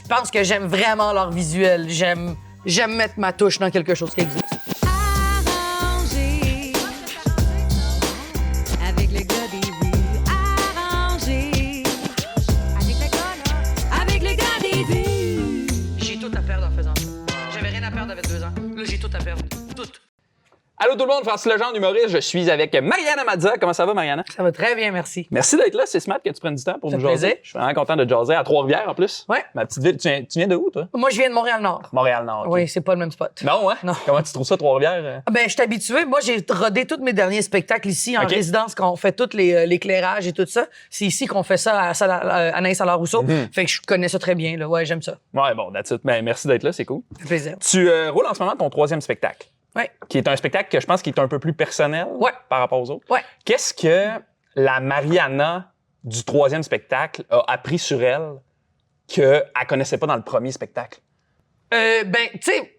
Je pense que j'aime vraiment leur visuel. J'aime mettre ma touche dans quelque chose qui existe. Arrangé avec le gars des vues. Arrangé avec le gars des vues. J'ai tout à perdre en faisant ça. J'avais rien à perdre avec 2 ans. Là, j'ai tout à perdre. Tout. Allô tout le monde, Francis Legendre, humoriste. Je suis avec Mariana Mazza. Comment ça va, Mariana? Ça va très bien, merci. Merci d'être là. C'est smart que tu prennes du temps pour Ça nous fait jaser. plaisir. Je suis vraiment content de jaser à Trois-Rivières en plus. Ouais. Ma petite ville. Tu viens de où, toi? Moi, je viens de Montréal-Nord. Montréal-Nord. ok. Oui, c'est pas le même spot. Non, hein? Non. Comment tu trouves ça, Trois-Rivières? Ben, je suis habitué. Moi, j'ai rodé tous mes derniers spectacles ici en Ok. résidence quand on fait tout l'éclairage et tout ça. C'est ici qu'on fait ça à Anaïs Allard-Rousseau. Fait que je connais ça très bien. Là. Ouais, j'aime ça. Ouais, bon, that's it. Ben, merci d'être là, c'est cool. Ça fait plaisir. Tu roules en ce moment ton 3e spectacle, Ouais. qui est un spectacle que je pense qui est un peu plus personnel Ouais. par rapport aux autres. Ouais. Qu'est-ce que la Mariana du 3e spectacle a appris sur elle qu'elle connaissait pas dans le premier spectacle? Ben, tu sais,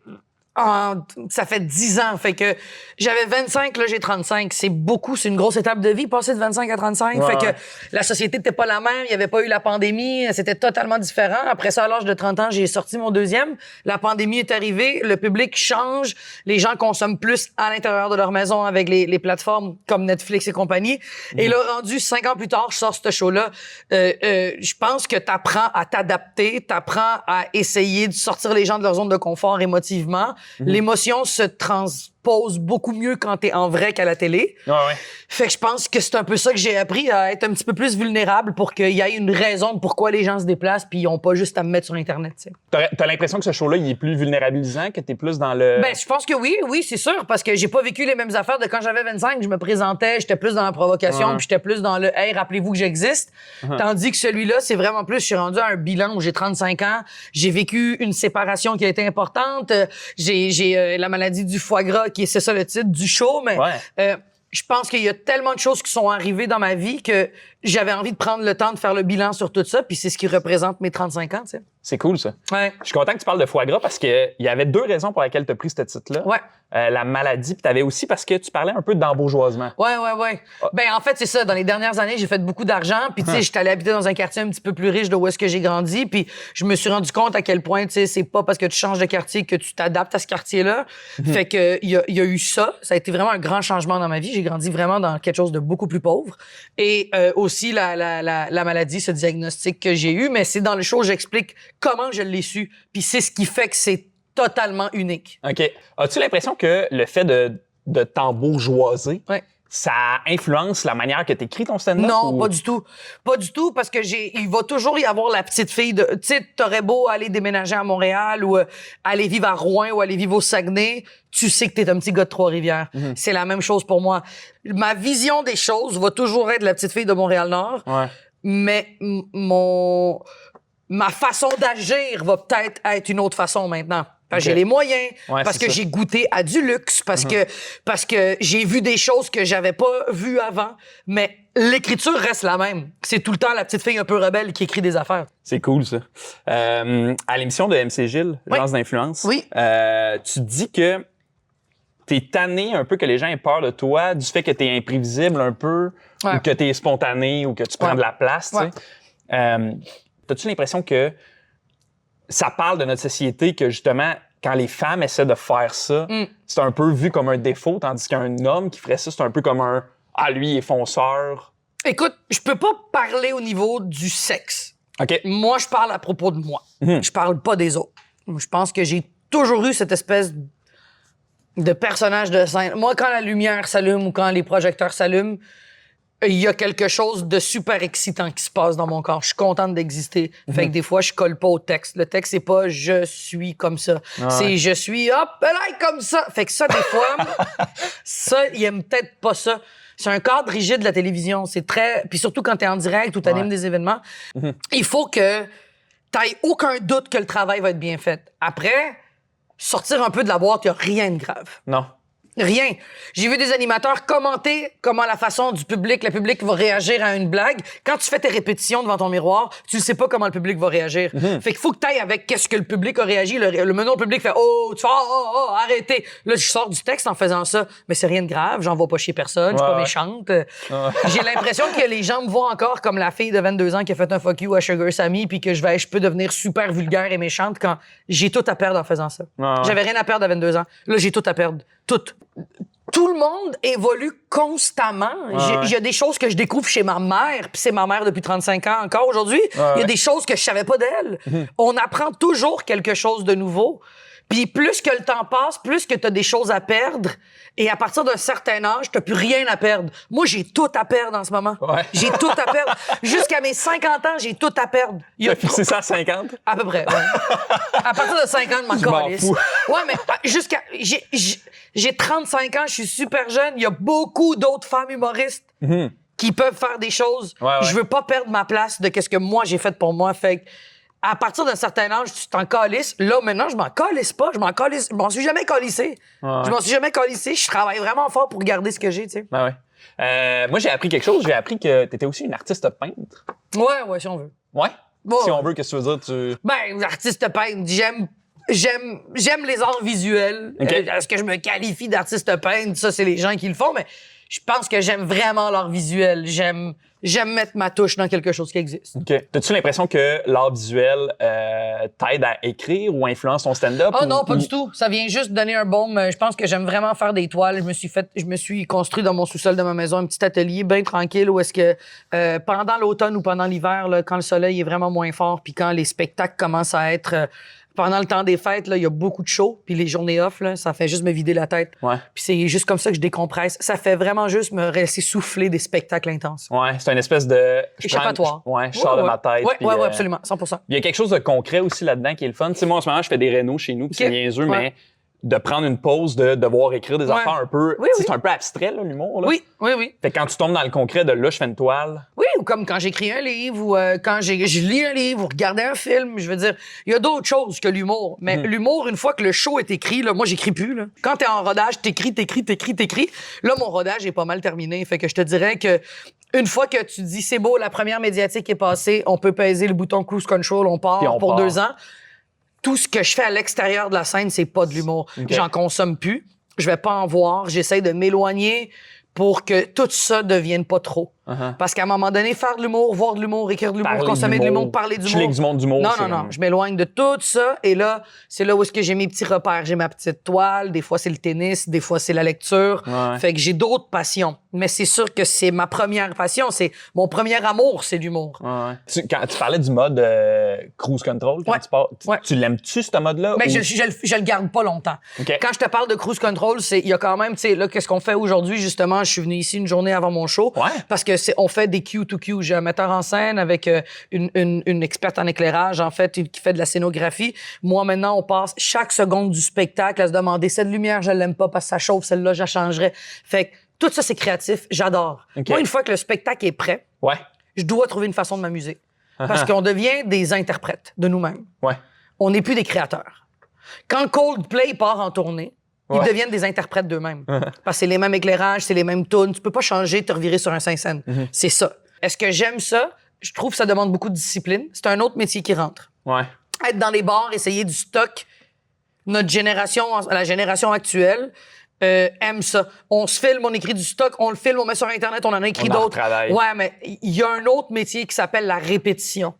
ça fait 10 ans. Fait que j'avais 25, là, j'ai 35. C'est beaucoup, c'est une grosse étape de vie, passer de 25 à 35. Ouais, fait que ouais. la société n'était pas la même, il n'y avait pas eu la pandémie, c'était totalement différent. Après ça, à l'âge de 30 ans, j'ai sorti mon 2e. La pandémie est arrivée, le public change, les gens consomment plus à l'intérieur de leur maison avec les plateformes comme Netflix et compagnie. Et là, rendu 5 ans plus tard, je sors ce show-là. Je pense que t'apprends à t'adapter, t'apprends à essayer de sortir les gens de leur zone de confort émotivement. L'émotion se transpose beaucoup mieux quand t'es en vrai qu'à la télé. Ouais, ouais. Fait que je pense que c'est un peu ça que j'ai appris, à être un petit peu plus vulnérable pour qu'il y ait une raison de pourquoi les gens se déplacent puis ils ont pas juste à me mettre sur Internet, tu sais. T'as l'impression que ce show-là, il est plus vulnérabilisant, que t'es plus dans le... Ben, je pense que oui, c'est sûr, parce que j'ai pas vécu les mêmes affaires de quand j'avais 25, je me présentais, j'étais plus dans la provocation, Ouais. puis j'étais plus dans le « Hey, rappelez-vous que j'existe Tandis que celui-là, c'est vraiment plus, je suis rendu à un bilan où j'ai 35 ans, j'ai vécu une séparation qui a été importante, j'ai la maladie du foie gras, c'est ça le titre du show, mais Ouais. je pense qu'il y a tellement de choses qui sont arrivées dans ma vie que j'avais envie de prendre le temps de faire le bilan sur tout ça, puis c'est ce qui représente mes 35 ans, tu sais. C'est cool, ça. Ouais. Je suis content que tu parles de foie gras parce qu'il y avait 2 raisons pour lesquelles tu as pris ce titre-là. Ouais. La maladie, puis tu avais aussi parce que tu parlais un peu d'embourgeoisement. Ouais. Ben, en fait, c'est ça. Dans les dernières années, j'ai fait beaucoup d'argent. Puis, tu sais, j'étais allé habiter dans un quartier un petit peu plus riche de où est-ce que j'ai grandi. Puis, je me suis rendu compte à quel point, tu sais, c'est pas parce que tu changes de quartier que tu t'adaptes à ce quartier-là. Fait que, il y a eu ça. Ça a été vraiment un grand changement dans ma vie. J'ai grandi vraiment dans quelque chose de beaucoup plus pauvre. Et aussi, la maladie, ce diagnostic que j'ai eu. Mais c'est dans le show, j'explique comment je l'ai su. Puis, c'est ce qui fait que c'est totalement unique. OK. As-tu l'impression que le fait de t'embourgeoiser, Ouais. ça influence la manière que tu écris ton stand-up? Non, ou... pas du tout. Pas du tout, parce que il va toujours y avoir la petite fille de, tu sais, t'aurais beau aller déménager à Montréal ou aller vivre à Rouen ou aller vivre au Saguenay, tu sais que t'es un petit gars de Trois-Rivières. C'est la même chose pour moi. Ma vision des choses va toujours être la petite fille de Montréal-Nord, Ouais. mais ma façon d'agir va peut-être être une autre façon maintenant. Parce que Ok. j'ai les moyens, Ouais, parce c'est que ça. j'ai goûté à du luxe, parce que j'ai vu des choses que j'avais pas vues avant, mais l'écriture reste la même. C'est tout le temps la petite fille un peu rebelle qui écrit des affaires. C'est cool, ça. À l'émission de MC Gilles, Oui. Lance d'influence, Oui. tu dis que t'es tanné un peu que les gens aient peur de toi, du fait que t'es imprévisible un peu, Ouais. ou que t'es spontané, ou que tu prends Ouais. de la place, tu sais. Ouais. T'as-tu l'impression que ça parle de notre société que, justement, quand les femmes essaient de faire ça, c'est un peu vu comme un défaut, tandis qu'un homme qui ferait ça, c'est un peu comme un « Ah, lui, il est fonceur. Écoute, je peux pas parler au niveau du sexe. » OK. Moi, je parle à propos de moi. Je parle pas des autres. Je pense que j'ai toujours eu cette espèce de personnage de scène. Moi, quand la lumière s'allume ou quand les projecteurs s'allument, il y a quelque chose de super excitant qui se passe dans mon corps. Je suis contente d'exister. Fait que des fois, je colle pas au texte. Le texte, c'est pas « je suis comme ça ». C'est « je suis hop, là, comme ça ». Fait que ça, des fois, ça, il aime peut-être pas ça. C'est un cadre rigide de la télévision. C'est très... Puis surtout quand t'es en direct ou t'animes des événements, il faut que t'aies aucun doute que le travail va être bien fait. Après, sortir un peu de la boîte, il y a rien de grave. Non. Rien. J'ai vu des animateurs commenter comment la façon du public, le public va réagir à une blague. Quand tu fais tes répétitions devant ton miroir, tu ne sais pas comment le public va réagir. Fait qu'il faut que tu ailles avec qu'est-ce que le public a réagi. Le menu, le public fait « Oh, tu fais oh, arrêtez ». Là, je sors du texte en faisant ça. Mais c'est rien de grave, j'en vois pas chier personne, je suis pas méchante. J'ai l'impression que les gens me voient encore comme la fille de 22 ans qui a fait un fuck you à Sugar Sammy puis que je peux devenir super vulgaire et méchante quand j'ai tout à perdre en faisant ça. J'avais rien à perdre à 22 ans. Là, j'ai tout à perdre. Tout. Tout le monde évolue constamment. Il y a des choses que je découvre chez ma mère, puis c'est ma mère depuis 35 ans encore aujourd'hui. Il y a des choses que je savais pas d'elle. On apprend toujours quelque chose de nouveau. Puis plus que le temps passe, plus que tu as des choses à perdre. Et à partir d'un certain âge, tu plus rien à perdre. Moi, j'ai tout à perdre en ce moment. J'ai tout à perdre. Jusqu'à mes 50 ans, j'ai tout à perdre. T'as fixé ça à 50? À peu près, À partir de 50 ans, je m'en calisse. Ouais, mais jusqu'à... J'ai 35 ans, je suis super jeune. Il y a beaucoup d'autres femmes humoristes qui peuvent faire des choses. Je veux pas perdre ma place de qu'est-ce que moi, j'ai fait pour moi. Fait que à partir d'un certain âge, tu t'en calisses. Là, maintenant, je m'en calisse pas. Je m'en suis jamais calissé. Je m'en suis jamais calissé. Je travaille vraiment fort pour garder ce que j'ai, tu sais. Moi, j'ai appris quelque chose. J'ai appris que t'étais aussi une artiste peintre. Ouais, si on veut. Ouais? Si on veut, qu'est-ce que tu veux dire? Ben, artiste peintre, j'aime les arts visuels. Est-ce que je me qualifie d'artiste peintre? Ça, c'est les gens qui le font, mais je pense que j'aime vraiment l'art visuel. J'aime mettre ma touche dans quelque chose qui existe. T'as-tu l'impression que l'art visuel t'aide à écrire ou influence ton stand-up? Non, pas du tout. Ça vient juste donner un baume. Je pense que j'aime vraiment faire des toiles. Je me suis construit dans mon sous-sol de ma maison un petit atelier bien tranquille où est-ce que pendant l'automne ou pendant l'hiver, là, quand le soleil est vraiment moins fort puis quand les spectacles commencent à être... pendant le temps des fêtes, là, il y a beaucoup de shows, puis les journées off, là, ça fait juste me vider la tête. Puis c'est juste comme ça que je décompresse. Ça fait vraiment juste me laisser souffler des spectacles intenses. C'est une espèce de... échappatoire. Je sors de ma tête. Oui, absolument, 100%. Il y a quelque chose de concret aussi là-dedans qui est le fun. Tu sais, moi, en ce moment, je fais des rénos chez nous, puis c'est niaiseux, mais de prendre une pause, de devoir écrire des affaires un peu... C'est un peu abstrait, là, l'humour. Là. Oui. Fait que quand tu tombes dans le concret de là, je fais une toile... Oui, ou comme quand j'écris un livre, ou quand je lis un livre, ou regarder un film. Je veux dire, il y a d'autres choses que l'humour. Mais l'humour, une fois que le show est écrit, là, moi, j'écris plus. Là. Quand t'es en rodage, t'écris. Là, mon rodage est pas mal terminé. Fait que je te dirais que une fois que tu dis, c'est beau, la première médiatique est passée, on peut peser le bouton cruise control, on part pour 2 ans. Tout ce que je fais à l'extérieur de la scène, c'est pas de l'humour. J'en consomme plus. Je vais pas en voir. J'essaie de m'éloigner pour que tout ça devienne pas trop. Parce qu'à un moment donné, faire de l'humour, voir de l'humour, écrire de l'humour, consommer de l'humour, parler d'humour. Tu du monde d'humour. Non. Je m'éloigne de tout ça. Et là, c'est là où est-ce que j'ai mes petits repères. J'ai ma petite toile. Des fois, c'est le tennis. Des fois, c'est la lecture. Fait que j'ai d'autres passions. Mais c'est sûr que c'est ma première passion. C'est mon premier amour, c'est l'humour. Quand tu parlais du mode cruise control, quand tu pars, tu l'aimes-tu, ce mode-là? Mais je le garde pas longtemps. Quand je te parle de cruise control, il y a quand même, tu sais, là, qu'est-ce qu'on fait aujourd'hui, justement? Je suis venu ici une journée avant mon show. Parce que on fait des Q2Q. J'ai un metteur en scène avec une experte en éclairage, en fait, qui fait de la scénographie. Moi, maintenant, on passe chaque seconde du spectacle à se demander, cette lumière, je l'aime pas parce que ça chauffe, celle-là, je la changerais. Fait que tout ça, c'est créatif. J'adore. Moi, une fois que le spectacle est prêt, je dois trouver une façon de m'amuser. Parce qu'on devient des interprètes de nous-mêmes. On n'est plus des créateurs. Quand Coldplay part en tournée, ils deviennent des interprètes d'eux-mêmes. Parce que c'est les mêmes éclairages, c'est les mêmes tunes. Tu peux pas changer, te revirer sur un Saint-Saëns. C'est ça. Est-ce que j'aime ça? Je trouve que ça demande beaucoup de discipline. C'est un autre métier qui rentre. Être dans les bars, essayer du stock. Notre génération, la génération actuelle, aime ça. On se filme, on écrit du stock, on le filme, on met sur Internet, on en a écrit d'autres. Ouais, mais il y a un autre métier qui s'appelle la répétition.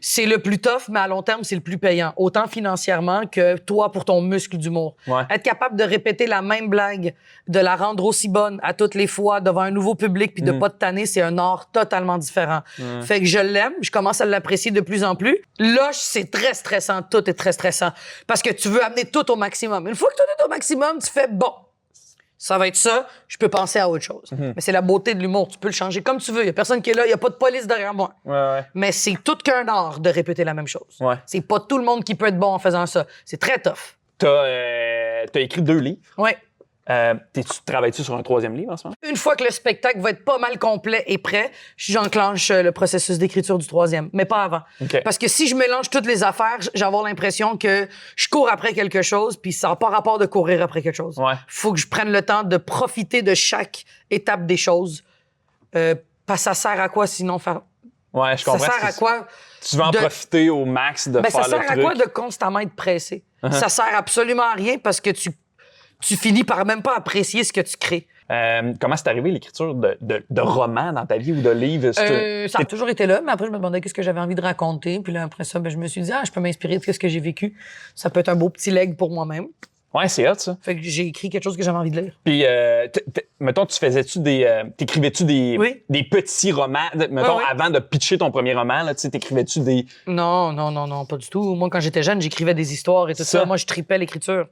C'est le plus tough, mais à long terme, c'est le plus payant. Autant financièrement que toi pour ton muscle d'humour. Être capable de répéter la même blague, de la rendre aussi bonne à toutes les fois devant un nouveau public puis de pas te tanner, c'est un art totalement différent. Fait que je l'aime, je commence à l'apprécier de plus en plus. Là, c'est très stressant, tout est très stressant. Parce que tu veux amener tout au maximum. Une fois que tout est au maximum, tu fais bon. Ça va être ça, je peux penser à autre chose. Mais c'est la beauté de l'humour, tu peux le changer comme tu veux. Il y a personne qui est là, il y a pas de police derrière moi. Mais c'est tout qu'un art de répéter la même chose. C'est pas tout le monde qui peut être bon en faisant ça. C'est très tough. T'as écrit 2 livres. Travailles-tu sur un 3e livre en ce moment? Une fois que le spectacle va être pas mal complet et prêt, j'enclenche le processus d'écriture du 3e, mais pas avant. OK. Parce que si je mélange toutes les affaires, j'ai avoir l'impression que je cours après quelque chose, puis ça n'a pas rapport de courir après quelque chose. Ouais. Faut que je prenne le temps de profiter de chaque étape des choses. Parce que ça sert à quoi sinon faire... Ouais, je comprends. Ça sert à quoi... Tu veux en profiter au max de Ben, faire ça sert le à truc. quoi de constamment être pressé? Ça sert absolument à rien parce que tu finis par même pas apprécier ce que tu crées. Comment c'est arrivé l'écriture de romans dans ta vie ou de livres? Ça a toujours été là, mais après, je me demandais qu'est-ce que j'avais envie de raconter. Puis là, après ça, je me suis dit, je peux m'inspirer de ce que j'ai vécu. Ça peut être un beau petit leg pour moi-même. Ouais, c'est hot, ça. Fait que j'ai écrit quelque chose que j'avais envie de lire. Puis, mettons, t'écrivais-tu des petits romans? Mettons, oui. avant de pitcher ton premier roman, là, t'écrivais-tu des... Non, pas du tout. Moi, quand j'étais jeune, j'écrivais des histoires et tout ça. Ça. Moi, je tripais l'écriture.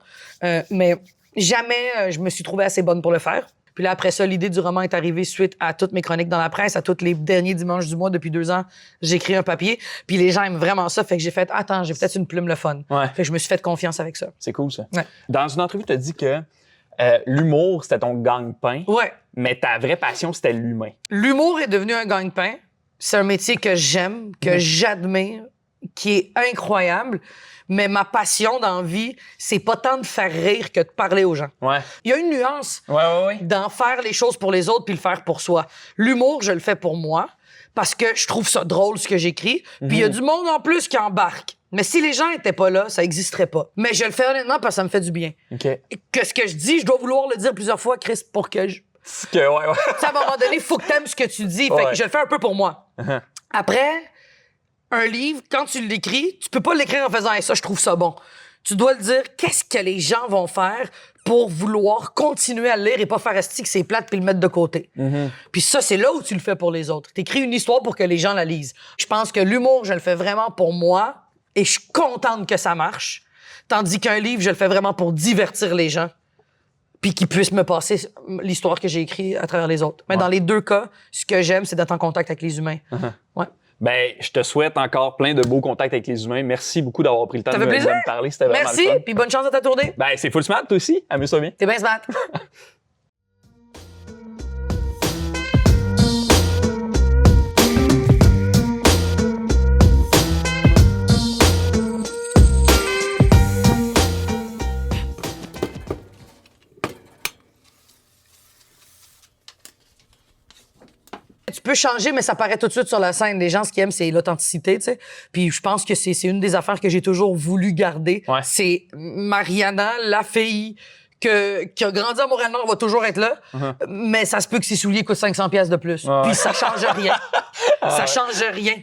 Mais jamais je me suis trouvée assez bonne pour le faire. Puis là, après ça, l'idée du roman est arrivée suite à toutes mes chroniques dans la presse, à tous les derniers dimanches du mois depuis 2 ans. J'écris un papier, puis les gens aiment vraiment ça. Fait que j'ai fait, attends, j'ai peut-être une plume le fun. Ouais. Fait que je me suis fait confiance avec ça. C'est cool, ça. Ouais. Dans une entrevue, tu as dit que l'humour, c'était ton gagne-pain, Ouais. mais ta vraie passion, c'était l'humain. L'humour est devenu un gagne-pain. C'est un métier que j'aime, que j'admire, qui est incroyable. Mais ma passion dans la vie, c'est pas tant de faire rire que de parler aux gens. Ouais. Il y a une nuance Ouais. d'en faire les choses pour les autres puis le faire pour soi. L'humour, je le fais pour moi parce que je trouve ça drôle ce que j'écris. Puis il y a du monde en plus qui embarque. Mais si les gens étaient pas là, ça existerait pas. Mais je le fais honnêtement parce que ça me fait du bien. OK. Et que ce que je dis, je dois vouloir le dire plusieurs fois, Chris, pour que je... C'est que, ouais. Tu sais, à un moment donné, il faut que t'aimes ce que tu dis. Fait Ouais. que je le fais un peu pour moi. Après, un livre, quand tu l'écris, tu peux pas l'écrire en faisant « ça, je trouve ça bon ». Tu dois le dire, qu'est-ce que les gens vont faire pour vouloir continuer à le lire et pas faire esti que c'est plate puis le mettre de côté. Puis ça, c'est là où tu le fais pour les autres. T'écris une histoire pour que les gens la lisent. Je pense que l'humour, je le fais vraiment pour moi et je suis contente que ça marche. Tandis qu'un livre, je le fais vraiment pour divertir les gens puis qu'ils puissent me passer l'histoire que j'ai écrite à travers les autres. Mais dans les 2 cas, ce que j'aime, c'est d'être en contact avec les humains. Ouais. Ben, je te souhaite encore plein de beaux contacts avec les humains. Merci beaucoup d'avoir pris le temps Ça de fait plaisir. me parler. C'était vraiment Merci, le fun. puis bonne chance à ta tournée. Ben, c'est full smart, toi aussi. Amuse-toi bien. T'es bien smart. Tu peux changer, mais ça paraît tout de suite sur la scène. Les gens, ce qu'ils aiment, c'est l'authenticité, tu sais. Puis je pense que c'est une des affaires que j'ai toujours voulu garder. Ouais. C'est Mariana, la fille qui a grandi à Montréal-Nord, va toujours être là. Mais ça se peut que ses souliers coûtent 500$ de plus. Ouais. Puis ça change rien. Ça change rien.